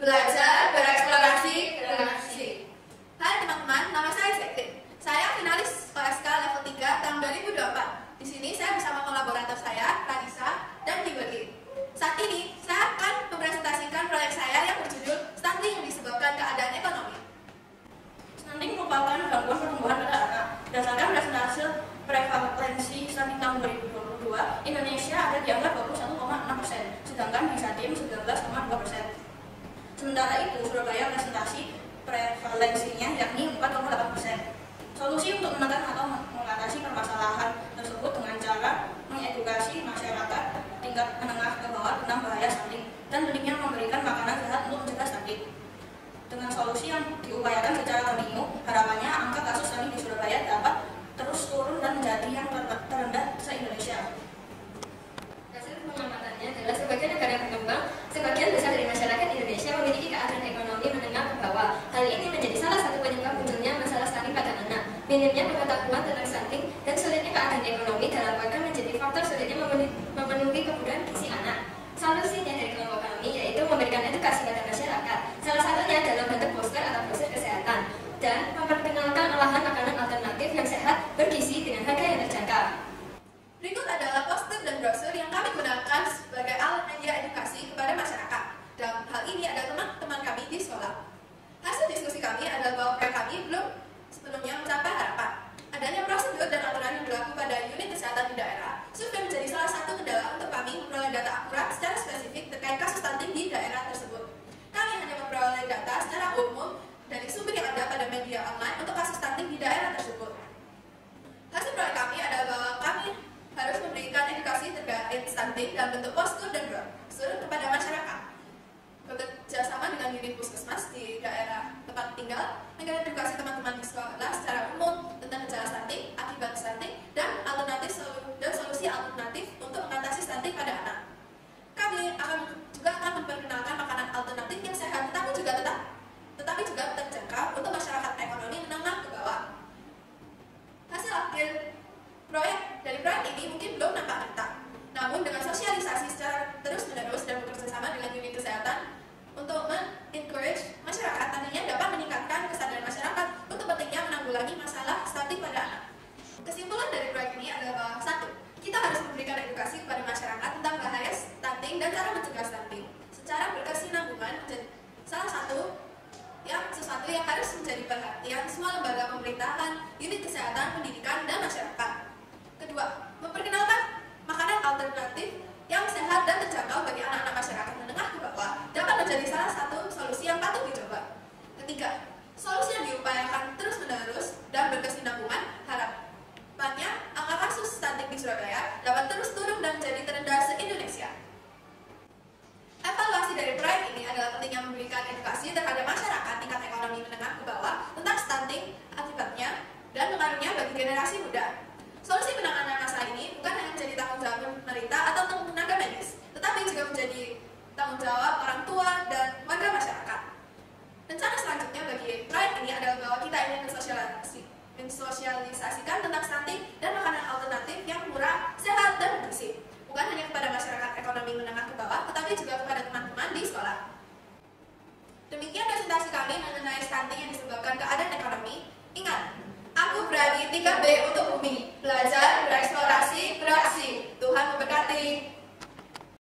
belajar, bereksplorasi, beraksi. Hai teman-teman, nama saya Zekti. Saya finalis OSK level 3 tahun 2024. Di sini saya bersama kolaborator saya, Radisa dan Kimberly. Saat ini, saya akan mempresentasikan proyek saya yang berjudul Stunting yang disebabkan keadaan ekonomi. Stunting merupakan gangguan pertumbuhan pada anak. Berdasarkan presentasi prevalensi stunting tahun 2022, Indonesia ada di angka 21,6%, sedangkan di Jatim 19,2%. Sementara itu, Surabaya presentasi prevalensinya yakni 4,8%. Solusi untuk menekan atau mengatasi permasalahan tersebut dengan cara mengedukasi masyarakat tingkat menengah ke bawah tentang bahaya stunting dan pentingnya memberikan makanan sehat untuk mencegah stunting. Dengan solusi yang diupayakan secara kontinu, harapannya angka kasus stunting di Surabaya dapat terus turun dan menjadi yang terendah se-Indonesia. Hasil pengamatannya adalah sebagai negara berkembang, sebagian besar dari masyarakat Indonesia memiliki keadaan ekonomi menengah ke bawah. Hal ini menjadi salah satu penyebab munculnya masalah stunting pada anak. Minimnya pengetahuan tentang stunting dan sulitnya keadaan ekonomi dalam bahkan menjadi faktor sulitnya memenuhi kebutuhan gizi anak. Solusinya dari kelompok kami yaitu memberikan edukasi pada masyarakat. Salah satunya dalam bentuk poster atau brosur kesehatan dan memperkenalkan olahan makanan alternatif yang sehat, bergizi dengan harga yang terjangkau. Berikut adalah poster dan brosur yang kami gunakan sebagai alat media edukasi kepada masyarakat. Dalam hal ini ada teman-teman kami di sekolah. Hasil diskusi kami adalah bahwa proyek kami belum sepenuhnya mencapai harapan. Adanya prosedur dan aturan yang berlaku pada unit kesehatan di daerah sudah menjadi salah satu kendala untuk kami memperoleh data akurat secara spesifik terkait kasus stunting di daerah tersebut. Kami hanya memperoleh data secara umum dari sumber yang ada pada media online untuk kasus stunting di daerah tersebut. Hasil proyek kami adalah bahwa kami harus memberikan edukasi terkait stunting dalam bentuk poster dan brosur kepada masyarakat. Bekerja sama dengan unit puskesmas di daerah tempat tinggal, agar edukasi teman-teman di sekolah secara umum tentang gejala stunting, akibat stunting, dan solusi alternatif untuk mengatasi stunting pada anak. Kami juga akan memperkenalkan makanan alternatif yang sehat, tetapi juga terjangkau untuk masyarakat ekonomi menengah ke bawah. Hasil akhir dari proyek ini mungkin belum nampak nyata. Namun dengan sosialisasi secara terus-menerus dan bekerjasama dengan unit kesehatan untuk men-encourage masyarakat, nantinya dapat meningkatkan kesadaran masyarakat untuk pentingnya menanggulangi masalah stunting pada anak. Kesimpulan dari proyek ini adalah bahwa 1. Kita harus memberikan edukasi kepada masyarakat tentang bahaya stunting dan cara mencegah stunting secara berkesinambungan menjadi salah satu sesuatu yang harus menjadi perhatian semua lembaga pemerintahan, unit kesehatan, pendidikan, dan masyarakat. Kedua, memperkenalkan makanan alternatif yang sehat dan terjangkau bagi anak-anak masyarakat menengah ke bawah dapat menjadi salah satu solusi yang patut dicoba. Ketiga, solusi yang diupayakan terus-menerus dan berkesinambungan, harapannya angka kasus stunting di Surabaya dapat terus turun dan menjadi terendah se-Indonesia. Evaluasi dari proyek ini adalah pentingnya memberikan edukasi terhadap masyarakat tingkat ekonomi menengah ke bawah tentang stunting, akibatnya, dan pengaruhnya bagi generasi muda. Solusi penanganan masalah ini bukan hanya menjadi tanggung jawab pemerintah atau tenaga medis, tetapi juga menjadi tanggung jawab orang tua dan warga masyarakat. Rencana selanjutnya bagi proyek ini adalah bahwa kita ingin mensosialisasikan tentang stunting dan makanan alternatif yang murah, sehat, dan bergizi. Bukan hanya kepada masyarakat ekonomi menengah ke bawah, tetapi juga kepada teman-teman di sekolah. Demikian presentasi kami mengenai stunting yang disebabkan keadaan ekonomi. Ingat, aku berani 3B untuk bumi, belajar, bereksplorasi, beraksi. Tuhan memberkati.